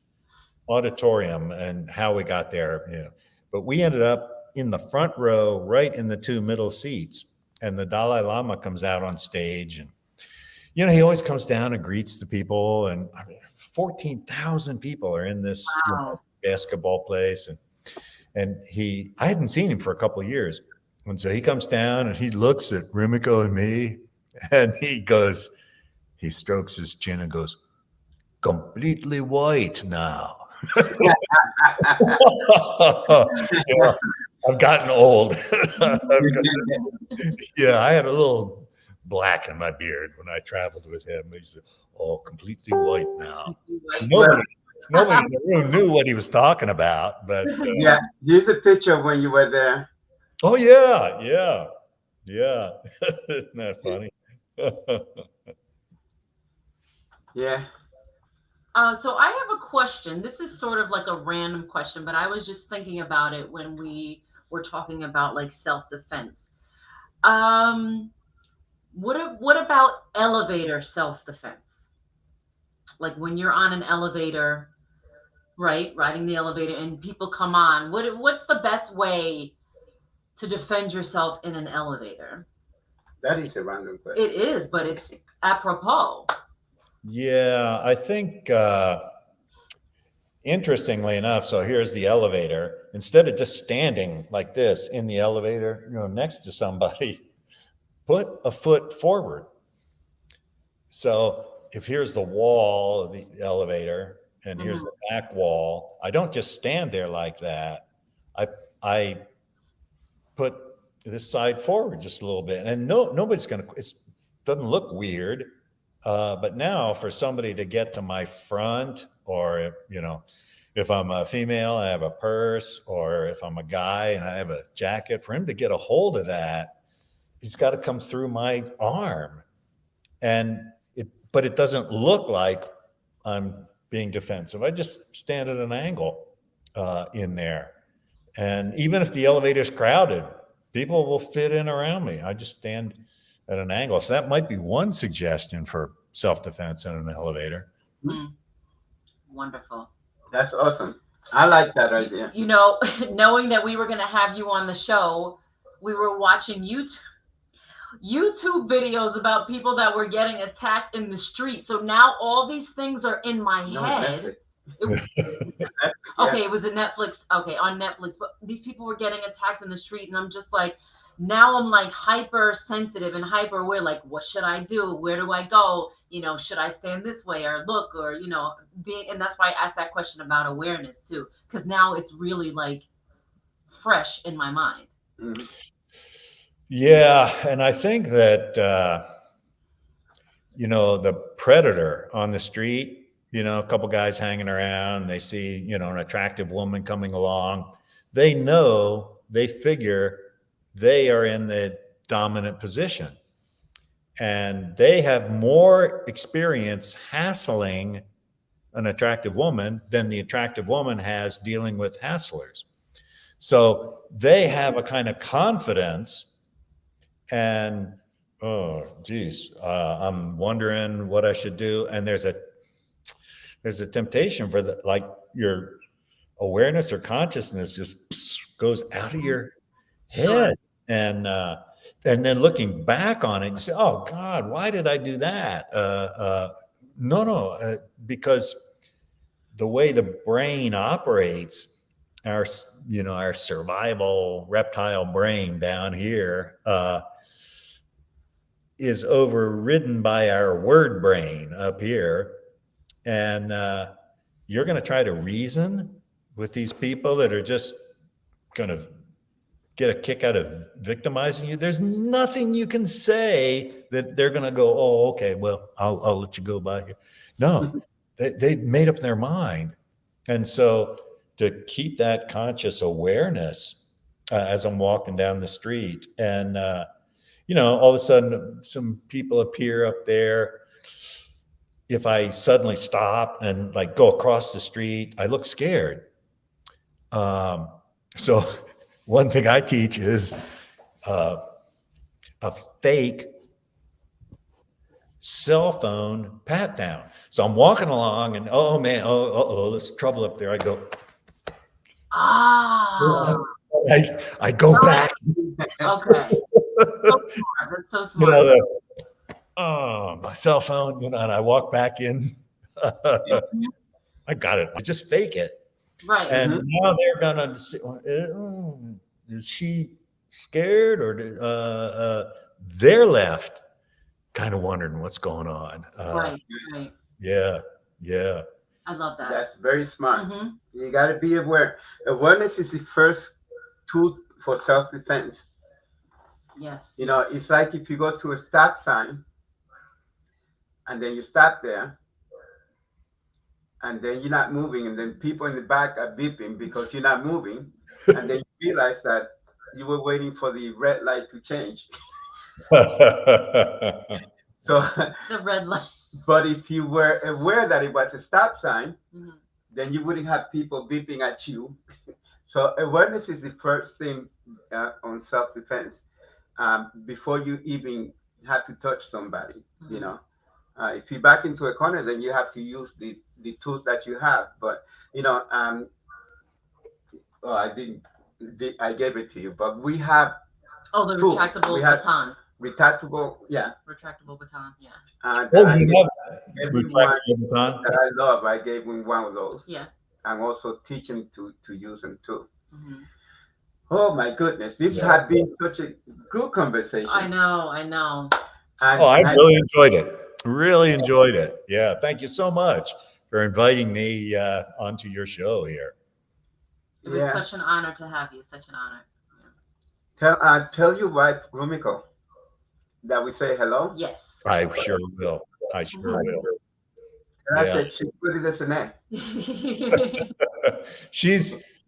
auditorium, and how we got there, but we ended up in the front row, right in the two middle seats, and the Dalai Lama comes out on stage, and he always comes down and greets the people, and 14,000 people are in this Wow. basketball place, and I hadn't seen him for a couple of years, and so he comes down and he looks at Rumiko and me, and he strokes his chin and goes, "Completely white now." I've gotten old. Yeah, I had a little black in my beard when I traveled with him. He said, "Oh, completely white now." And nobody in the room knew what he was talking about, but Yeah, here's a picture of when you were there. oh yeah. Isn't that funny? Yeah. So I have a question. This is sort of like a random question, but I was just thinking about it when we were talking about like self-defense. What about elevator self-defense? Like when you're on an elevator, right, riding the elevator, and people come on. What's the best way to defend yourself in an elevator? That is a random question. It is, but it's apropos. Yeah, I think interestingly enough, so here's the elevator. Instead of just standing like this in the elevator, next to somebody, put a foot forward. So if here's the wall of the elevator and here's the back wall. I don't just stand there like that. I put this side forward just a little bit, and nobody's gonna. It doesn't look weird, but now for somebody to get to my front, or if I'm a female, I have a purse, or if I'm a guy and I have a jacket, for him to get a hold of that, he's got to come through my arm, but it doesn't look like I'm being defensive. I just stand at an angle in there. And even if the elevator's crowded, people will fit in around me. I just stand at an angle. So that might be one suggestion for self-defense in an elevator. Wonderful. That's awesome. I like that idea. Knowing that we were going to have you on the show, we were watching YouTube videos about people that were getting attacked in the street. So now all these things are in my head. Okay, it was a Netflix. Okay, on Netflix. But these people were getting attacked in the street, and I'm just like, now I'm like hyper sensitive and hyper aware. Like, what should I do? Where do I go? Should I stand this way or look, or and that's why I asked that question about awareness too, because now it's really like fresh in my mind. Mm-hmm. Yeah, and I think that the predator on the street. A couple guys hanging around, they see, an attractive woman coming along. They figure they are in the dominant position. And they have more experience hassling an attractive woman than the attractive woman has dealing with hasslers. So they have a kind of confidence and, oh, geez, I'm wondering what I should do. And there's a temptation for your awareness or consciousness just goes out of your head. And then looking back on it, you say, oh God, why did I do that? Because the way the brain operates, our survival reptile brain down here, is overridden by our word brain up here. And you're going to try to reason with these people that are just going to get a kick out of victimizing you. There's nothing you can say that they're going to go, oh, okay, well, I'll let you go by here. No, they made up their mind. And so to keep that conscious awareness as I'm walking down the street and, all of a sudden some people appear up there. If I suddenly stop and go across the street, I look scared. So one thing I teach is a fake cell phone pat down. So I'm walking along and, oh man, there's trouble up there. I go, I go back. Okay. So smart. That's so smart. My cell phone, and I walk back in. I got it. I just fake it. Right. And now they're gonna say, is she scared, or they're left kind of wondering what's going on. Right. Yeah. I love that. That's very smart. You got to be aware. Awareness is the first tool for self-defense. Yes. It's like if you go to a stop sign and then you stop there and then you're not moving, and then people in the back are beeping because you're not moving, and then you realize that you were waiting for the red light to change. So the red light. But if you were aware that it was a stop sign, then you wouldn't have people beeping at you. So awareness is the first thing on self-defense before you even have to touch somebody. If you back into a corner, then you have to use the tools that you have. But I gave it to you, but we have the tools. retractable baton. Retractable baton, yeah. Everyone that I love, I gave him one of those. Yeah. I'm also teaching to use them too. Oh my goodness, this has been such a good conversation. I know. I really enjoyed it. Really enjoyed it. Yeah, thank you so much for inviting me onto your show here. It was Yeah. such an honor to have you. Such an honor. Tell your wife, Rumiko, that we say hello. Yes. I sure will. I sure will. And I Yeah. said, she put it as an A. She's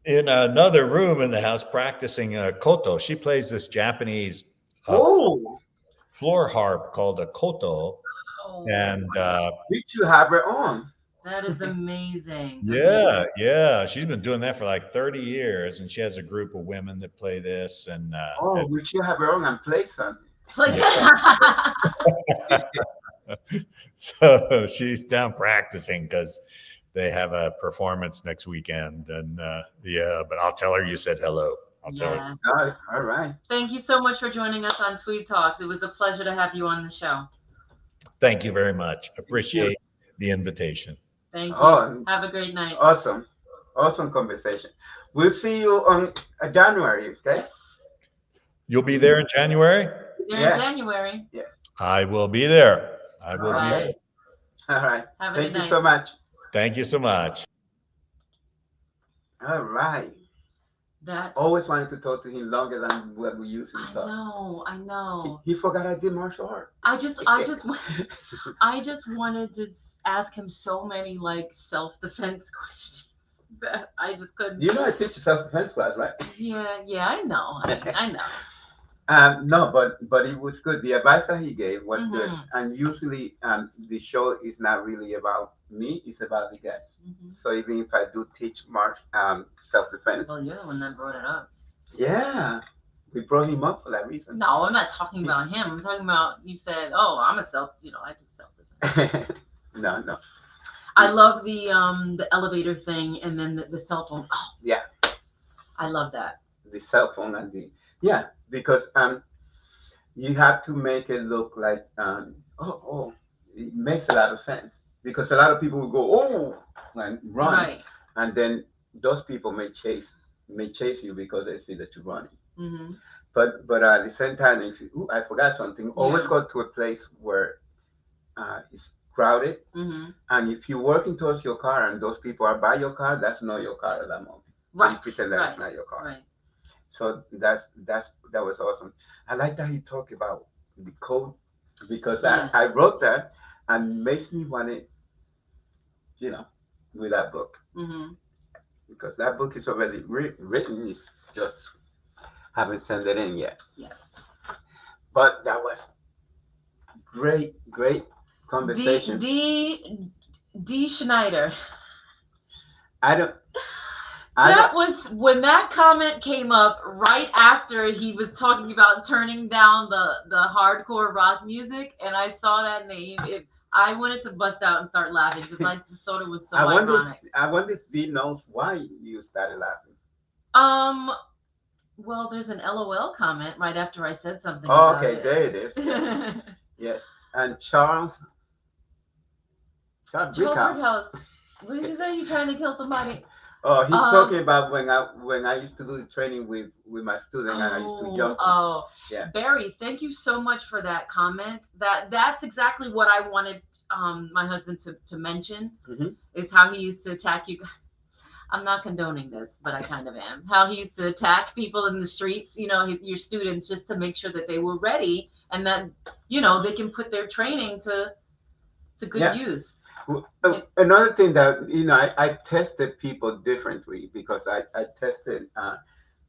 in another room in the house practicing koto. She plays this Japanese Oh, floor harp called a koto. Oh, And we should have her on. that is amazing. yeah. She's been doing that for like 30 years. And she has a group of women that play this. And Oh, we should have her on and play something. Like, so she's down practicing because they have a performance next weekend. And but I'll tell her you said hello. I'll tell her. yeah. All right. Thank you so much for joining us on Tweed Talks. It was a pleasure to have you on the show. Thank you very much. Appreciate the invitation. Thank you. Oh, Have a great night. awesome. Awesome conversation. We'll see you on January, okay? Yes. You'll be there in January? There Yeah. in January. Yes. I will be there. I will All be right. there. All right. Have a Thank good you night. so much. Thank you so much. All right. That Always wanted to talk to him longer than what we usually I talk. know. He forgot I did martial art. I just wanted to ask him so many like self-defense questions that I just couldn't. You know I teach a self-defense class, right? Yeah, I know. I know. No, but it was good. The advice that he gave was good. Mhm. And usually the show is not really about me, it's about the guests. Mhm. So even if I do teach self-defense, Well, you're the one that brought it up. yeah, we brought him up for that reason. No, I'm not talking about him. I'm talking about you said, "Oh, I do self-defense." No. I love the elevator thing and then the cell phone. Oh, Yeah. I love that. The cell phone and because you have to make it look like it makes a lot of sense because a lot of people will go and run, Right. and then those people may chase you because they see that you're running. Mm-hmm. But at the same time, if I forgot something, always Yeah. go to a place where it's crowded, Mm-hmm. and if you're working towards your car and those people are by your car, that's not your car at that moment. So you Right. pretend that Right. it's not your car. Right. So that was awesome. I like that he talked about the code because Yeah. I wrote that and makes me want it, with that book Mm-hmm. because that book is already written. It's just haven't sent it in yet. Yes. But that was great conversation. D. Schneider. That was when that comment came up right after he was talking about turning down the hardcore rock music, and I saw that name. I wanted to bust out and start laughing because I just thought it was so ironic. I wonder if Dee knows why you started laughing. Well, there's an LOL comment right after I said something. Oh, about okay, it. there it is. Yes. Yes. And Charles Charles Brickhouse. Brickhouse. What did he say? You trying to kill somebody? Oh, he's talking about when I used to do the training with my student and I used to jump. Oh, yeah. Barry, thank you so much for that comment. That's exactly what I wanted my husband to mention. Mm-hmm. Is how he used to attack you. I'm not condoning this, but I kind of am. How he used to attack people in the streets, your students, just to make sure that they were ready and that, they can put their training to good use. Another thing that I tested people differently because I tested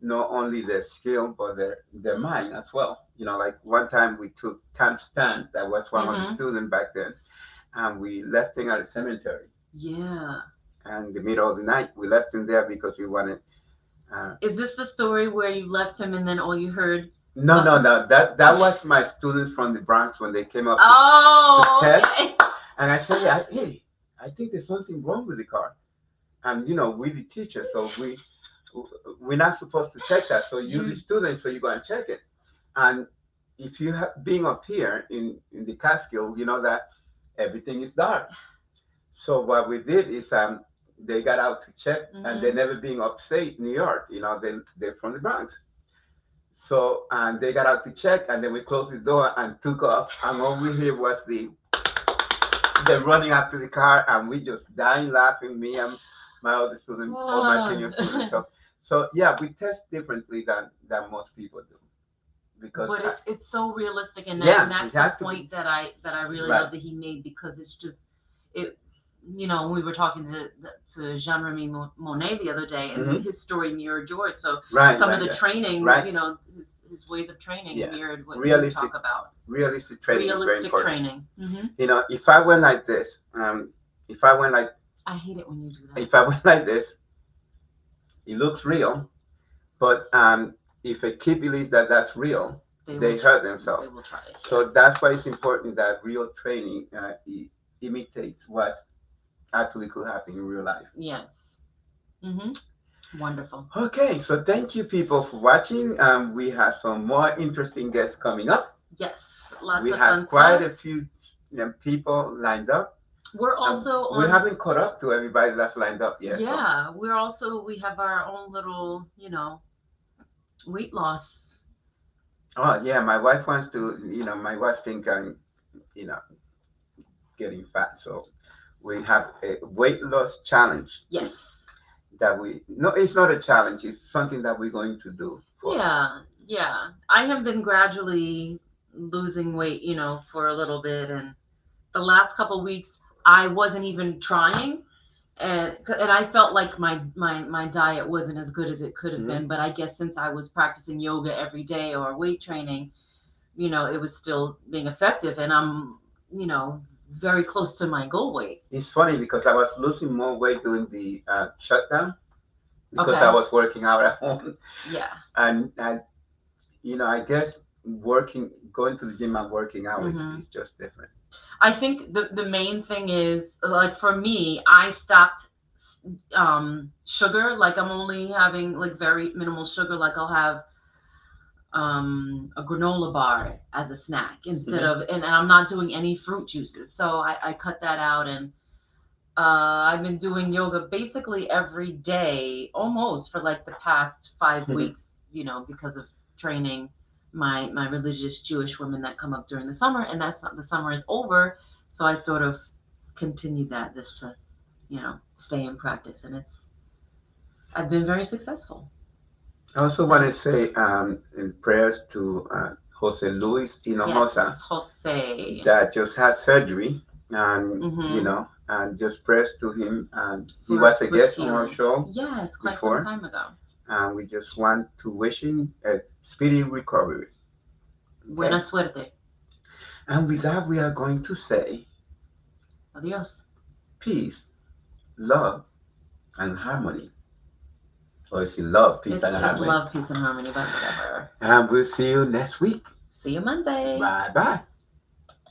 not only their skill but their mind as well. Like one time we took Tan, that was one of the students back then, and we left him at a cemetery. Yeah. And in the middle of the night, we left him there because we wanted. Is this the story where you left him and then all you heard? No. That was my students from the Bronx when they came up. Oh, to test. okay. And I said, hey, I think there's something wrong with the car. And, we're the teachers, so we're not supposed to check that. So you're the student, so you go and check it. And if you have being up here in the Catskill, you know that everything is dark. So what we did is they got out to check, and they never been upstate New York. They're from the Bronx. So and they got out to check, and then we closed the door and took off. And all we hear was the they're running after the car, and we just dying laughing. Me and my other student, all my senior students. So yeah, we test differently than most people do, because But it's so realistic, and, Yeah, and that's it the has to be. point that I really Right. love that he made, because it's just it. You know, we were talking to Jean-Remy Monet the other day, and Mhm. his story mirrored yours. So right, some right, of the right. trainings, Right. you know, his ways of training Yeah. mirrored what Realistic- you talk about. Realistic training is very Realistic important. training. Mm-hmm. You know, if I went like this, if I went like I hate it when you do that. if I went like this, it looks real, but if a kid believes that that's real, they hurt themselves. They will try it. So that's why it's important that real training imitates what actually could happen in real life. Yes. Mm-hmm. Wonderful. Okay, so thank you people for watching. We have some more interesting guests coming up. Yes. Lots We of have fun quite stuff. a few people lined up. We're also we on. haven't caught up to everybody that's lined up yet. Yeah, we have our own little, weight loss. Oh yeah, my wife wants to. My wife think I'm, you know, getting fat. So we have a weight loss challenge. Yes. It's not a challenge. It's something that we're going to do. Yeah. I have been gradually losing weight, for a little bit, and the last couple weeks I wasn't even trying, and I felt like my diet wasn't as good as it could have been. But I guess since I was practicing yoga every day or weight training, it was still being effective, and I'm, very close to my goal weight. It's funny because I was losing more weight during the shutdown because Okay. I was working out at home. Yeah. And I guess going to the gym and working out is just different. I think the main thing is, like, for me, I stopped sugar. Like, I'm only having like very minimal sugar. Like, I'll have a granola bar as a snack instead of, and I'm not doing any fruit juices. So I cut that out, and I've been doing yoga basically every day, almost for like the past 5 weeks, because of training my religious Jewish women that come up during the summer, and the summer is over. So I sort of continued that just to, stay in practice, and I've been very successful. I also want to say in prayers to Jose Luis Hinojosa, Jose. that just had surgery, and and just prayers to him. He For was a swift guest on our healing. show. Yeah, it's quite before. some time ago. And we just want to wish him a speedy recovery. Buena suerte. And with that, we are going to say Adios. peace, love, and harmony. Or is it love, peace, and harmony? It's love, peace, and harmony, but whatever. And we'll see you next week. See you Monday. Bye-bye.